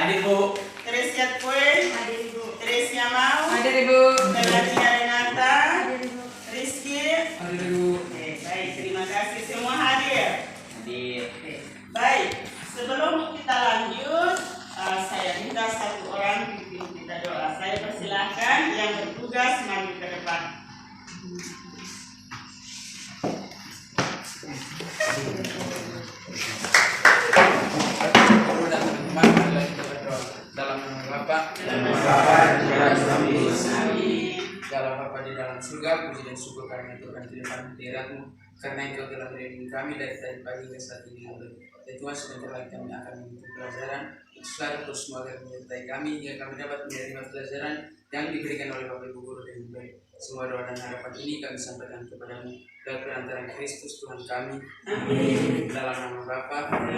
Hadir Bu. Teresia Kue. Hadir Ibu. Teresia Mau. Hadir Ibu. Melania Renata. Hadir Ibu. Rizky. Hadir Ibu. Oke, baik, terima kasih semua hadir. Hadir. Oke, baik. Sebelum kita lanjut, saya minta satu orang pimpin kita doa. Saya persilahkan yang bertugas maju ke depan. Dalam nama Bapa, dalam Bapa di dalam surga, puji dan syukur karena Tuhan di depan hadirat-Mu, karena Engkau telah melindungi kami dari tadi pagi hingga saat ini. Dan Tuhan sebentar lagi kami akan mengikuti pelajaran. Selalu terus semoga menyertai kami hingga kami dapat menerima pelajaran yang diberikan oleh Bapak Ibu Guru dan Ibu. Semua doa dan harapan ini kami sampaikan kepada-Mu dalam perantaraan Kristus Tuhan kami. Amin. Dalam nama Bapa, Amin.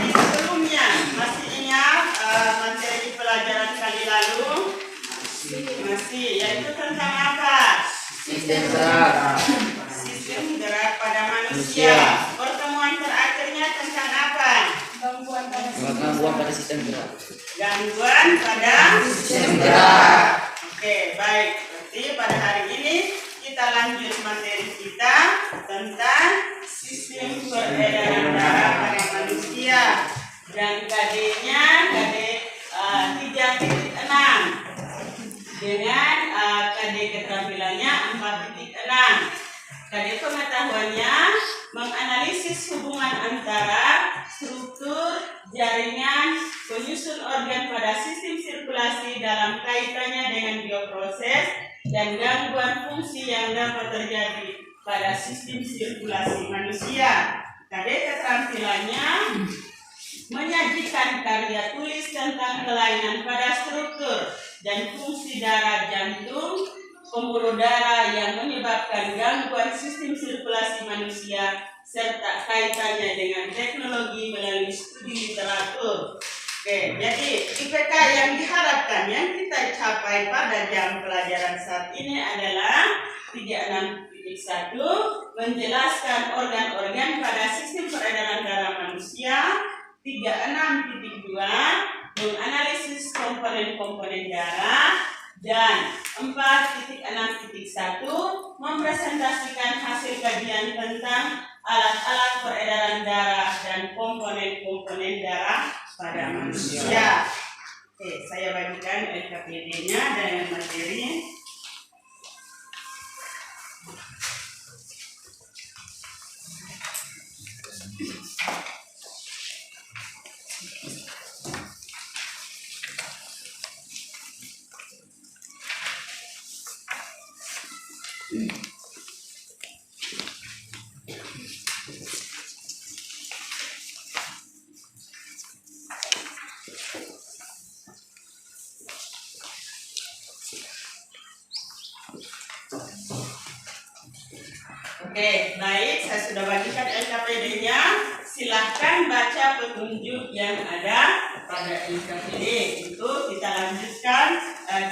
Sebelumnya masih ingat materi pelajaran kali lalu? Masih, yaitu tentang apa? sistem gerak Sistem gerak pada manusia. Pertemuan terakhirnya tentang apa? Gangguan pada sistem gerak. Gangguan pada Sistem gerak. Oke, baik. Berarti pada hari ini kita lanjut materi kita tentang sistem peredaran darah pada manusia. Dan KD-nya KD 3.6 dengan KD keterampilannya 4.6. KD pengetahuannya menganalisis hubungan antara struktur, jaringan, penyusun organ pada sistem sirkulasi dalam kaitannya dengan bioproses dan gangguan fungsi yang dapat terjadi pada sistem sirkulasi manusia. KD keterampilannya menyajikan karya tulis tentang kelainan pada struktur dan fungsi darah jantung, pembuluh darah yang menyebabkan gangguan sistem sirkulasi manusia serta kaitannya dengan teknologi melalui studi literatur. Oke, jadi IPK yang diharapkan yang kita capai pada jam pelajaran saat ini adalah 36.1 menjelaskan organ-organ pada sistem peredaran darah manusia, 36.2 menganalisis komponen-komponen darah, dan 4.6.1 mempresentasikan hasil kajian tentang alat-alat peredaran darah dan komponen-komponen darah pada manusia. Oke, saya bagikan LKPD-nya dengan materi. Oke, baik, saya sudah bagikan LKPD-nya. Silahkan baca petunjuk yang ada pada LKPD. Itu kita lanjutkan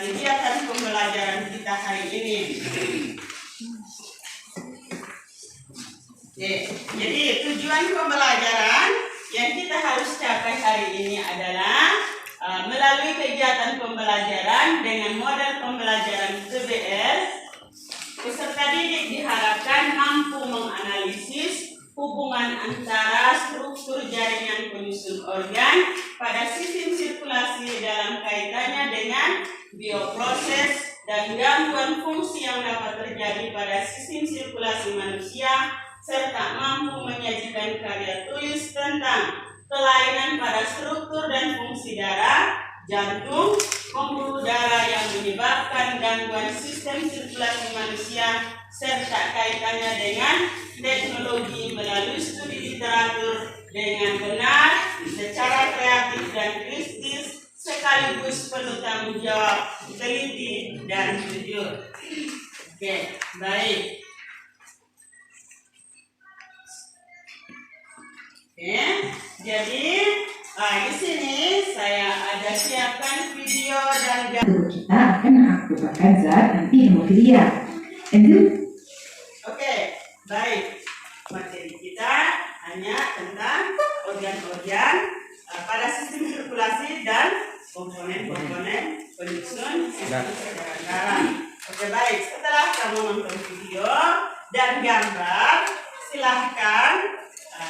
kegiatan pembelajaran kita hari ini. Oke, jadi tujuan pembelajaran yang kita harus capai hari ini adalah melalui kegiatan pembelajaran dengan model pembelajaran TBS. Peserta didik diharapkan mampu menganalisis hubungan antara struktur jaringan penyusun organ pada sistem sirkulasi dalam kaitannya dengan bioproses dan gangguan fungsi yang dapat terjadi pada sistem sirkulasi manusia, serta mampu menyajikan karya tulis tentang kelainan pada struktur dan fungsi darah, jantung, pembuluh darah yang menyebabkan gangguan sistem sirkulasi manusia serta kaitannya dengan teknologi melalui studi literatur dengan benar, secara kreatif dan kritis, sekaligus penuh tanggung jawab, teliti dan jujur. Oke, baik. Oke, jadi di sini saya ada siapkan video dan tubuh kita akan mengaktifkan zat anti hemofilia. Lanjut. Oke, baik. materi kita hanya tentang organ-organ pada sistem sirkulasi dan komponen-komponen penyusun sistem peredaran darah. Oke, baik, setelah kamu nonton video dan gambar, silahkan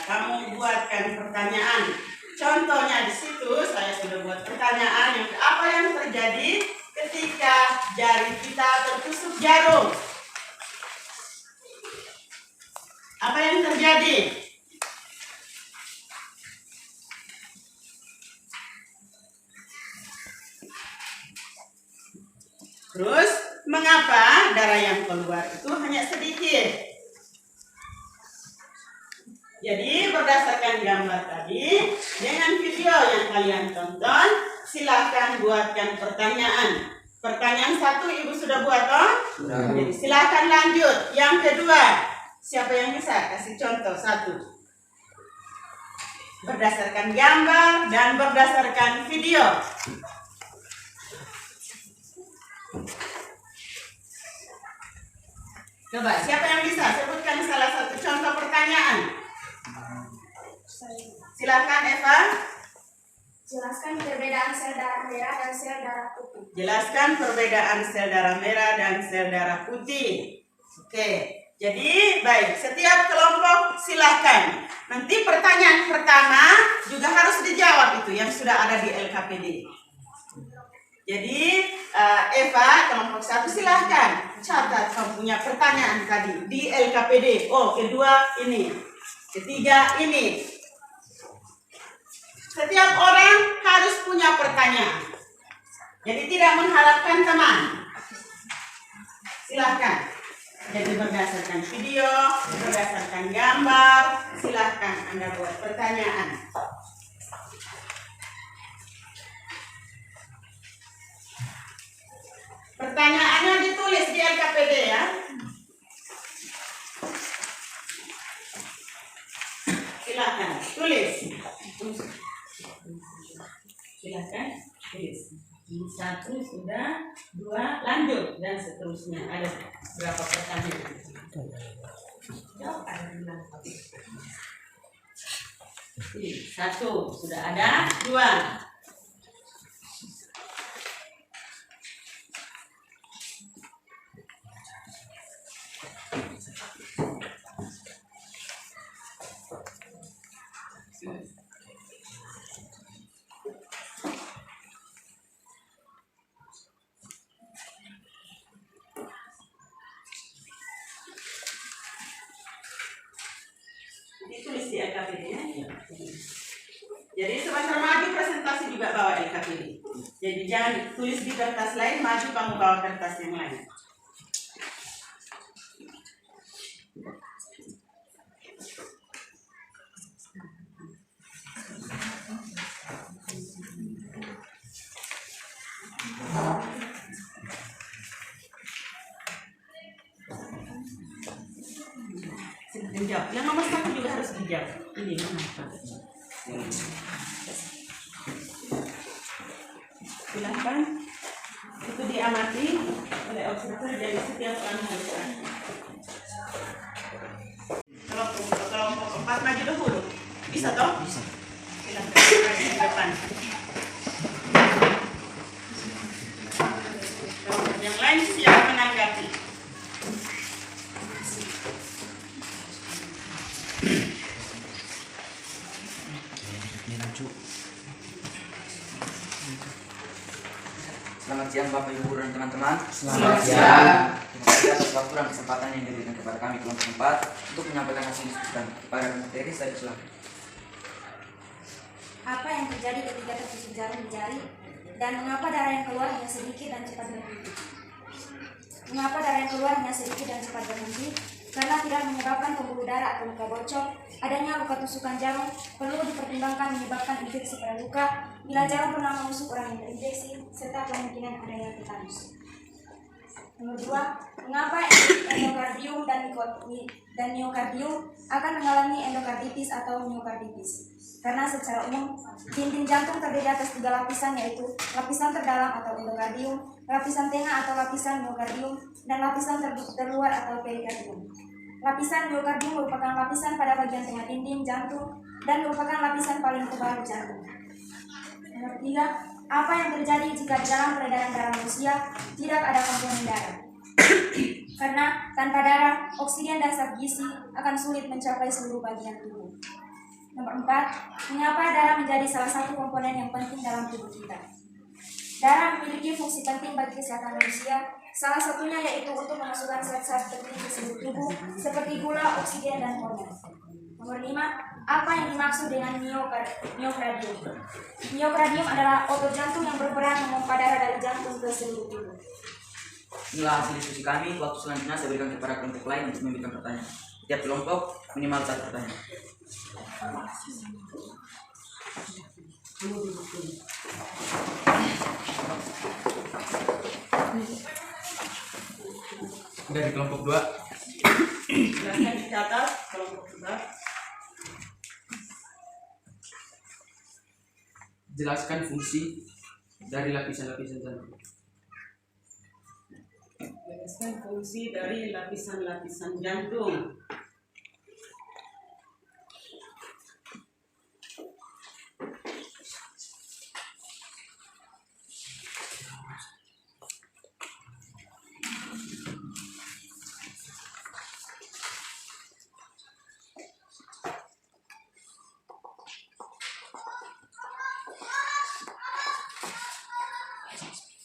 kamu buatkan pertanyaan. Contohnya di situ saya sudah buat pertanyaan yang apa yang terjadi ketika jari kita tertusuk jarum. Apa yang terjadi? Terus, mengapa darah yang keluar itu hanya sedikit? Jadi, berdasarkan gambar tadi, dengan video yang kalian tonton, silahkan buatkan pertanyaan. Pertanyaan 1 Ibu sudah buat, toh? Jadi, silahkan lanjut. Yang kedua, siapa yang bisa kasih contoh 1? Berdasarkan gambar dan berdasarkan video. Coba, siapa yang bisa sebutkan salah satu contoh pertanyaan? Silakan Eva. Jelaskan perbedaan sel darah merah dan sel darah putih. Jelaskan perbedaan sel darah merah dan sel darah putih. Oke, jadi baik, setiap kelompok silahkan. Nanti pertanyaan pertama juga harus dijawab itu yang sudah ada di LKPD. Jadi Eva, kelompok 1 silahkan catat kamu punya pertanyaan tadi di LKPD. Oh, kedua ini, ketiga ini. Setiap orang harus punya pertanyaan. Jadi tidak mengharapkan teman. Silahkan. Jadi berdasarkan video, berdasarkan gambar, silahkan Anda buat pertanyaan. Pertanyaannya ditulis di LKPD ya. Silahkan tulis. Silahkan tulis. 1 sudah, 2 lanjut dan seterusnya. Ada berapa pertanyaan? Jawab ada bilang. 1 sudah ada, 2. Ditulis di LKPD ya. Jadi sebentar maju presentasi juga bawa LKPD. Jadi jangan tulis di kertas lain, maju kamu bawa kertas yang lain. Dijawab. Yang nomor 1 juga harus dijawab. Ini mengapa? Silahkan. Itu diamati oleh observer, jadi setiap orang harus ada. Kelompok 4 maju dahulu. Bisa toh? Bisa. Silahkan di depan. Kelompok yang lain siap menanggapi. Selamat siang Bapak Ibu dan teman-teman. Selamat siang. Terima kasih atas waktu dan kesempatan yang diberikan kepada kami kelompok 4 untuk menyampaikan hasil diskusi pada materi. Saya silakan. Apa yang terjadi ketika tertusuk jarum di jari dan mengapa darah yang keluar hanya sedikit dan cepat berhenti? Mengapa darah yang keluar hanya sedikit dan cepat berhenti? Karena tidak menyebabkan pembuluh darah atau luka bocor. Adanya luka tusukan jarum perlu dipertimbangkan menyebabkan infeksi pada luka bila jarum pernah menusuk orang yang terinfeksi serta kemungkinan adanya tetanus. Nomor 2, mengapa endokardium dan miokardium akan mengalami endokarditis atau miokarditis? Karena secara umum dinding jantung terdiri atas 3 lapisan, yaitu lapisan terdalam atau endokardium, lapisan tengah atau lapisan miokardium, dan lapisan terluar atau perikardium. Lapisan miokardium merupakan lapisan pada bagian tengah dinding jantung dan merupakan lapisan paling tebal jantung. Nomor 3, apa yang terjadi jika di dalam peredaran darah manusia tidak ada komponen darah? Karena tanpa darah, oksigen dan zat gizi akan sulit mencapai seluruh bagian tubuh. Nomor 4, mengapa darah menjadi salah satu komponen yang penting dalam tubuh kita? Darah memiliki fungsi penting bagi kesehatan manusia, salah satunya yaitu untuk memasukkan zat-zat penting ke seluruh tubuh seperti gula, oksigen, dan hormon. Nomor 5, apa yang dimaksud dengan miokardium? Miokardium adalah otot jantung yang berperan memompa darah dari jantung ke seluruh tubuh. Inilah hasil diskusi kami. Waktu selanjutnya saya berikan kepada kelompok lain untuk memberikan pertanyaan. Tiap kelompok minimal 1 pertanyaan. Dari kelompok 2. Silahkan dicatat kelompok 2. Jelaskan fungsi dari lapisan-lapisan jantung. Jelaskan fungsi dari lapisan-lapisan jantung.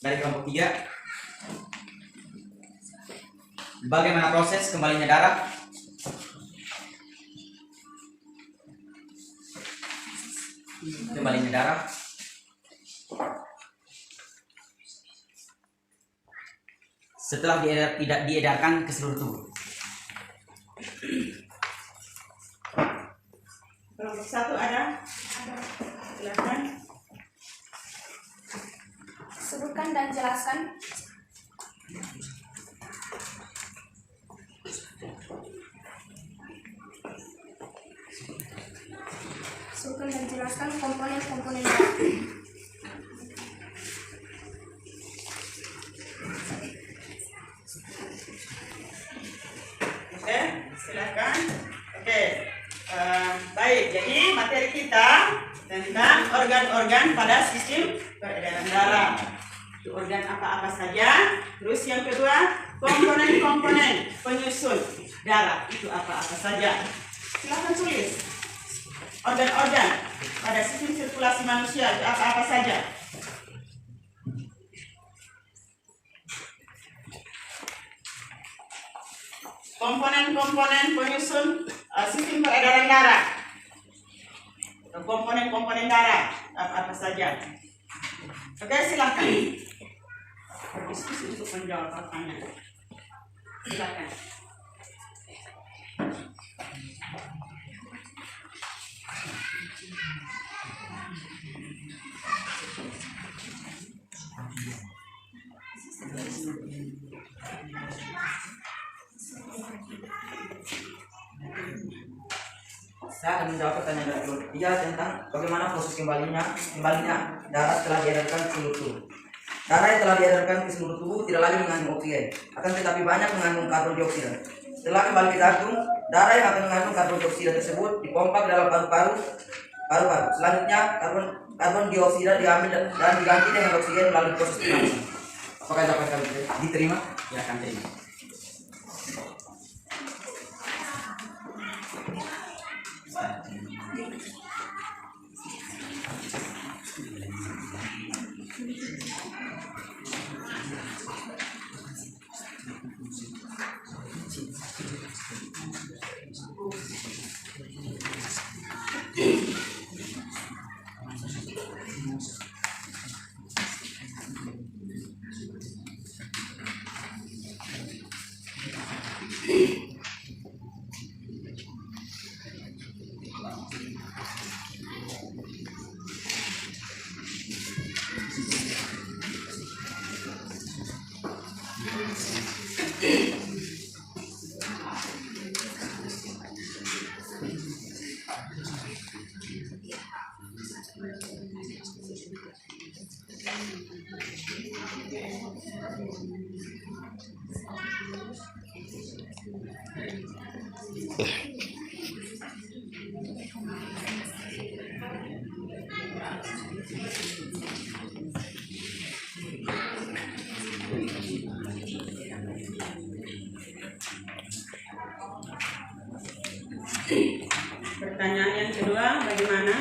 Dari kelompok 3, bagaimana proses kembalinya darah? Kembalinya darah setelah tidak diedarkan ke seluruh tubuh. Kelompok 1 ada? Silahkan. Sebutkan dan jelaskan komponen-komponen darah. Oke, silakan. Oke, baik. Jadi materi kita tentang organ-organ pada sistem peredaran darah. Itu organ apa-apa saja. Terus yang kedua, komponen-komponen penyusun darah itu apa-apa saja. Silakan tulis. Organ-organ pada sistem sirkulasi manusia itu apa-apa saja. Komponen-komponen penyusun sistem peredaran darah. Komponen-komponen darah apa-apa saja. Oke, silakan. Berdiskusi untuk menjawab pertanyaan. Silakan. Saya akan menjawab pertanyaan dari kelompok 3 tentang bagaimana proses kembalinya darah setelah diedarkan ke seluruh tubuh. Darah yang telah diedarkan ke seluruh tubuh tidak lagi mengandung oksigen, akan tetapi banyak mengandung karbon dioksida. Setelah kembali ke jantung, darah yang akan mengandung karbon dioksida tersebut dipompa ke dalam paru-paru. Selanjutnya karbon dioksida diambil dan diganti dengan oksigen melalui proses pernapasan. Apakah dapat kami diterima? Ya, akan terima. Pertanyaan yang kedua, bagaimana?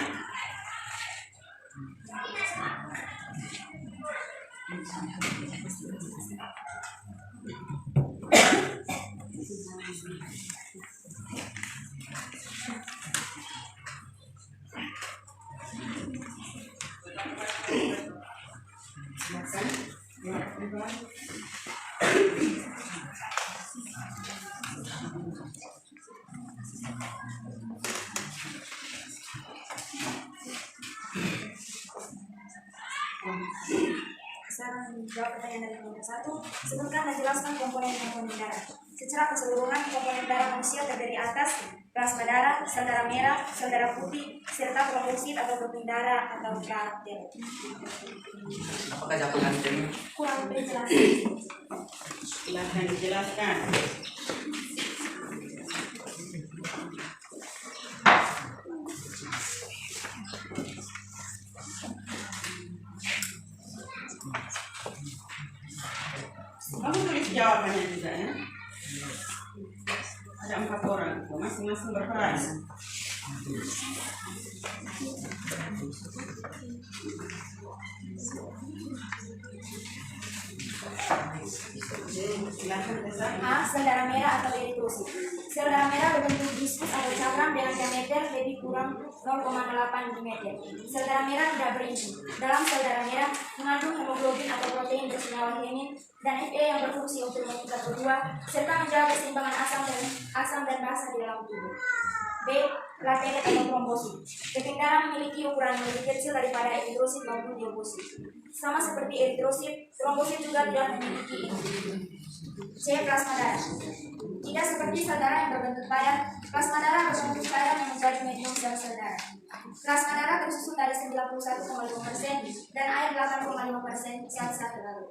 Sekarang menjawab pertanyaan dari kelompok 1. Sebutkan dan jelaskan komponen-komponen darah. Secara keseluruhan, komponen darah manusia terdiri atas plasma darah, sel darah merah, sel darah putih, serta trombosit atau protein darah atau platelet. Apakah jawaban Anda? Kurang penjelasan. Silahkan dijelaskan. Kamu tulis jawabannya juga ya. Ada 4 orang, masing-masing berperan. Silahkan Tessa. A. Sel darah merah atau eritrosit. Sel darah merah berbentuk diskus atau cakram dengan diameter lebih kurang 0,8 mm. Sel darah merah tidak berinti. Dalam sel darah merah mengandung hemoglobin atau protein bersenyawa hemin dan Fe yang berfungsi untuk mengikat O2 serta menjaga keseimbangan asam dan basa di dalam tubuh. B. Platelet atau trombosit. Keping darah memiliki ukuran yang lebih kecil daripada eritrosit maupun leukosit. Sama seperti eritrosit, trombosit juga tidak memiliki ini. C. Plasma darah. Tidak seperti sel darah yang berbentuk padat, plasma darah berbentuk padat yang menjadi medium sel darah. Plasma darah tersusun dari 91,5% dan air 8,5% sel-sel terlarut.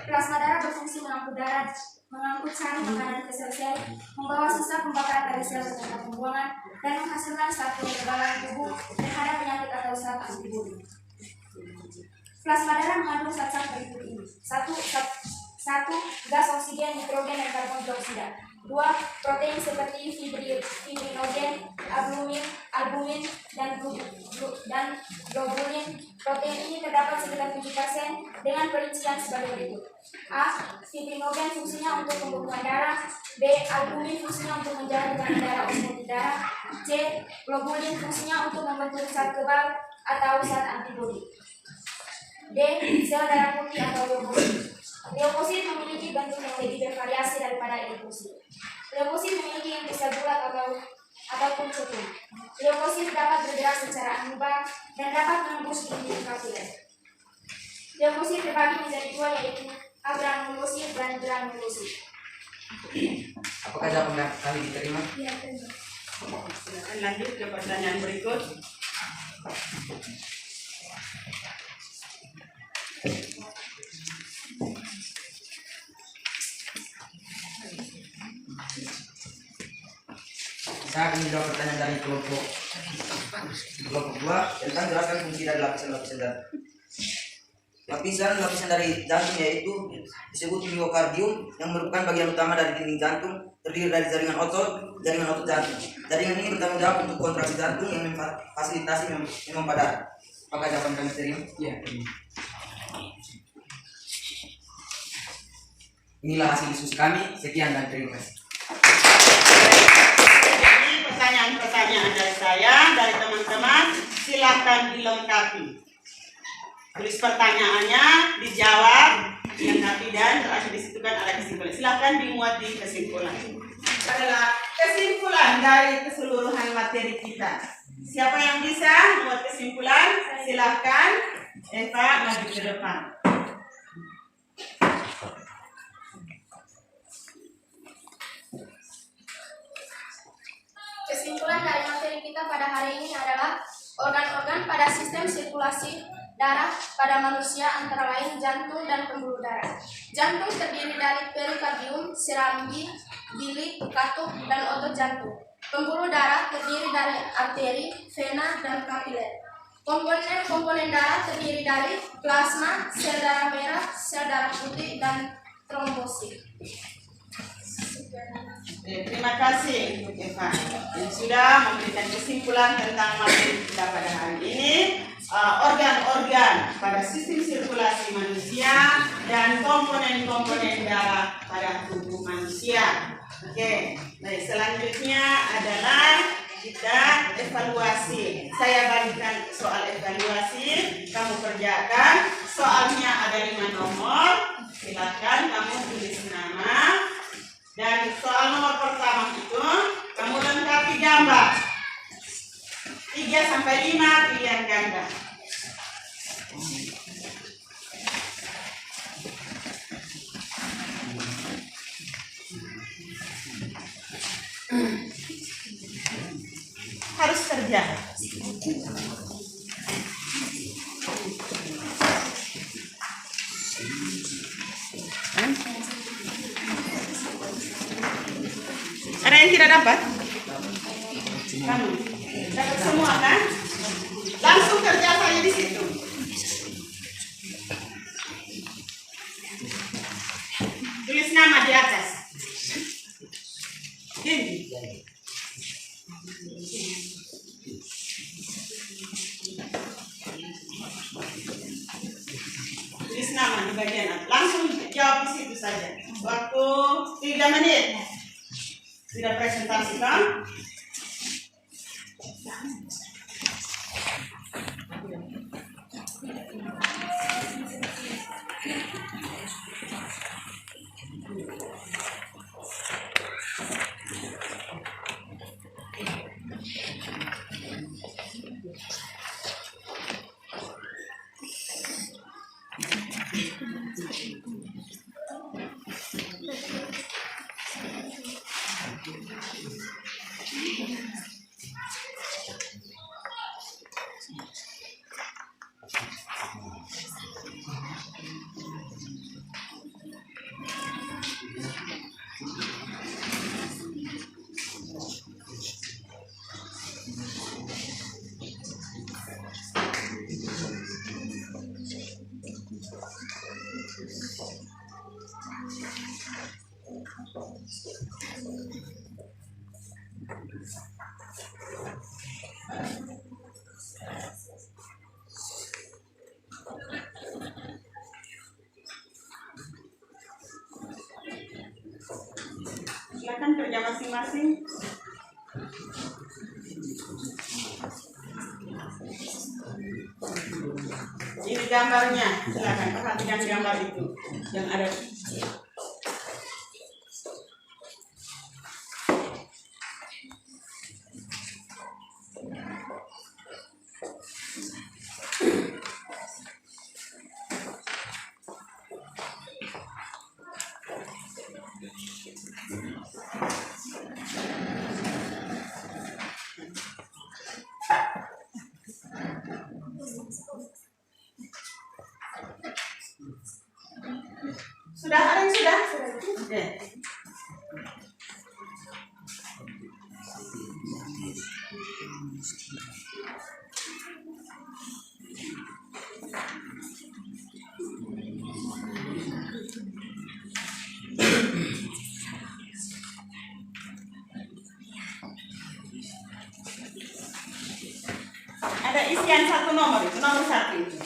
Plasma darah berfungsi mengangkut darah, mengangkut sari makanan ke sel-sel, membawa sisa pembakaran dari sel ke tempat pembuangan, dan menghasilkan satu kekebalan tubuh terhadap penyakit atau zat antibodi. Plasma darah mengandung zat-zat berikut ini: 1. Gas oksigen, nitrogen, dan karbon dioksida. 2. Protein seperti fibrinogen, albumin, dan globulin. Protein ini terdapat sekitar 7% dengan perincian sebagai berikut. A. Fibrinogen fungsinya untuk pembentukan darah. B. Albumin fungsinya untuk menjaga tekanan darah osmotik darah. C. Globulin fungsinya untuk membentuk zat kebal atau zat antibodi. D. Sel darah putih atau leukosit. Leukosit memiliki bentuk yang lebih bervariasi daripada eritrosit. Leukosit memiliki inti sel bulat ataupun cetung. Leukosit dapat bergerak secara amuba dan dapat menembus inti kapiler. Leukosit terbagi menjadi 2, yaitu agranulosit dan granulosit. Apakah jawaban kali diterima? Ya, terima. Silakan lanjut ke pertanyaan berikut. Saya akan menjawab pertanyaan dari kelompok 2 tentang jelaskan fungsi dari lapisan-lapisan darah. Lapisan dari jantung yaitu disebut miokardium yang merupakan bagian utama dari dinding jantung, terdiri dari jaringan otot jantung. Jaringan ini bertanggung jawab untuk kontraksi jantung yang memfasilitasi memompa darah. Apakah jawaban kami terima? Ya. Inilah hasil diskusi kami. Sekian dan terima kasih. Jadi pertanyaan-pertanyaan dari saya, dari teman-teman, silakan dilengkapi. Tulis pertanyaannya, dijawab, dilengkapi dan terakhir di situ kan ada kesimpulan. Silakan dimuat di kesimpulan. Adalah kesimpulan dari keseluruhan materi kita. Siapa yang bisa membuat kesimpulan? Silakan Eva maju ke depan. Kesimpulan dari materi kita pada hari ini adalah organ-organ pada sistem sirkulasi darah pada manusia antara lain jantung dan pembuluh darah. Jantung terdiri dari perikardium, serambi, bilik, katup, dan otot jantung. Pembuluh darah terdiri dari arteri, vena, dan kapiler. Komponen darah terdiri dari plasma, sel darah merah, sel darah putih, dan trombosit. Terima kasih untuk Eva yang sudah memberikan kesimpulan tentang materi kita pada hari ini. Organ-organ pada sistem sirkulasi manusia dan komponen-komponen darah pada tubuh manusia. Oke, baik, selanjutnya adalah kita evaluasi. Saya bagikan soal evaluasi, kamu kerjakan. Soalnya ada 5 nomor. Silakan kamu tulis nama. Dan soal nomor pertama itu kamu lengkapi gambar 3 sampai 5 pilihan ganda. Harus kerja. Ada yang tidak dapat? Kamu dapat semua kan? Langsung kerja saya di situ. Tulis nama di atas. Tinggi. Tulis nama di bagian atas. Langsung jawab di situ saja. Waktu 3 menit. Sudah presentasi kan? Silakan kerja masing-masing. Ini gambarnya, silakan perhatikan gambar itu yang ada. Sudah ada yang sudah? Oke. Ada isian 1 nomor, itu nomor 1 itu.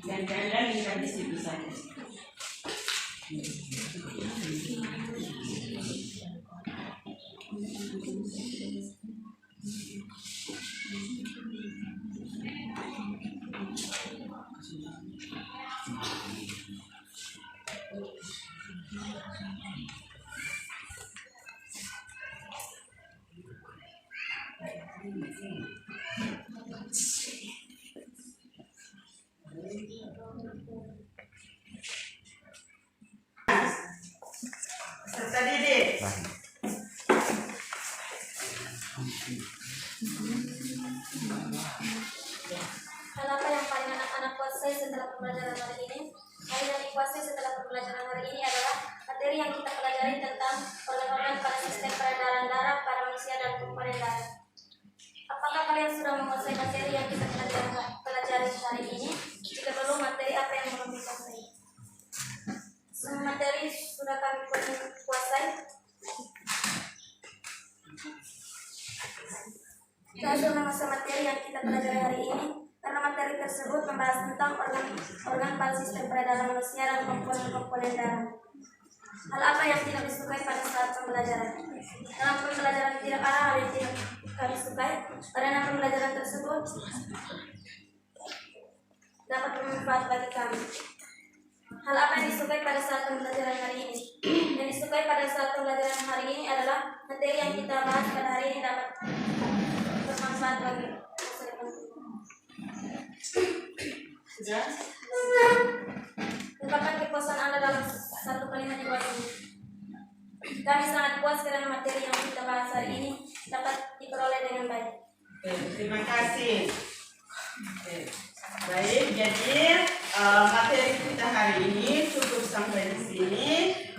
Dan kalian bisa di situ saja. Serta Didik. Hal apa yang paling anak-anak kuasai setelah pembelajaran hari ini? Hal yang dikuasai setelah pembelajaran hari ini adalah materi yang kita pelajari tentang organ-organ pada sistem peredaran darah pada manusia dan komponen darah. Apakah kalian sudah menguasai materi yang kita pelajari hari ini? Jika belum, materi apa yang belum dikuasai? Semua materi sudah kami kuasai. Kita sudah menguasai materi yang kita pelajari hari ini karena materi tersebut membahas tentang organ pada sistem peredaran manusia dan komponen-komponen darah. Hal apa yang tidak disukai pada saat pembelajaran? Dalam pembelajaran tidak ada hal yang tidak kami sukai karena pembelajaran tersebut dapat bermanfaat bagi kami. Hal apa yang disukai pada saat pembelajaran hari ini? Yang disukai pada saat pembelajaran hari ini adalah materi yang kita bahas pada hari ini dapat bermanfaat bagi masa depan. Sudah? Ungkapkan kepuasan Anda dalam satu kalimat di bawah ini. Kami sangat puas karena materi yang kita bahas hari ini dapat diperoleh dengan baik. Terima kasih. Baik, jadi materi kita hari ini cukup sampai di sini,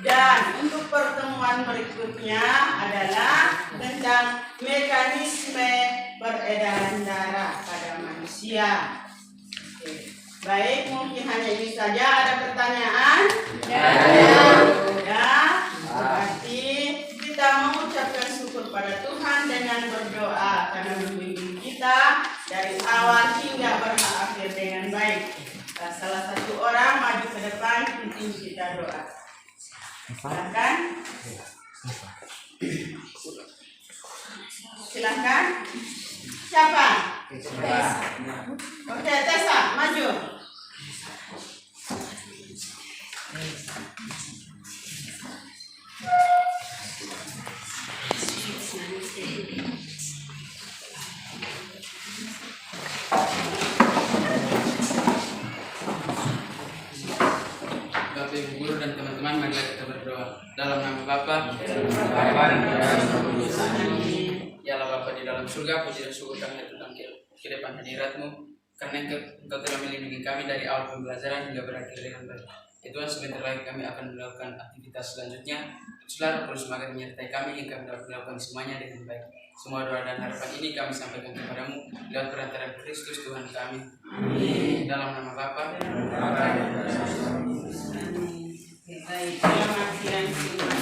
dan untuk pertemuan berikutnya adalah tentang mekanisme peredaran darah pada manusia. Baik, mungkin hanya ini saja. Ada pertanyaan? Ya. Berarti kita mengucapkan syukur pada Tuhan dengan berdoa karena membimbing kita dari awal hingga berakhir dengan baik. Salah satu orang maju ke depan, pimpin kita doa. Silakan. Silakan. Siapa? Oke, Tessa, maju. Bapak Ibu guru dan teman-teman, marilah kita berdoa. Dalam nama Bapa, ya Allah Bapa di dalam surga, puji dan syukur kami tentang ke depan hadirat-Mu, karena Engkau telah melindungi kami dari awal pembelajaran hingga berakhir dengan baik. Ya Tuhan, sebentar lagi kami akan melakukan aktivitas selanjutnya. Selalu terus semangat menyertai kami hingga kami dapat melakukan semuanya dengan baik. Semua doa dan harapan ini kami sampaikan kepadamu lewat perantaraan Kristus Tuhan kami. Amin. Dalam nama Bapa. Baik, terima kasih.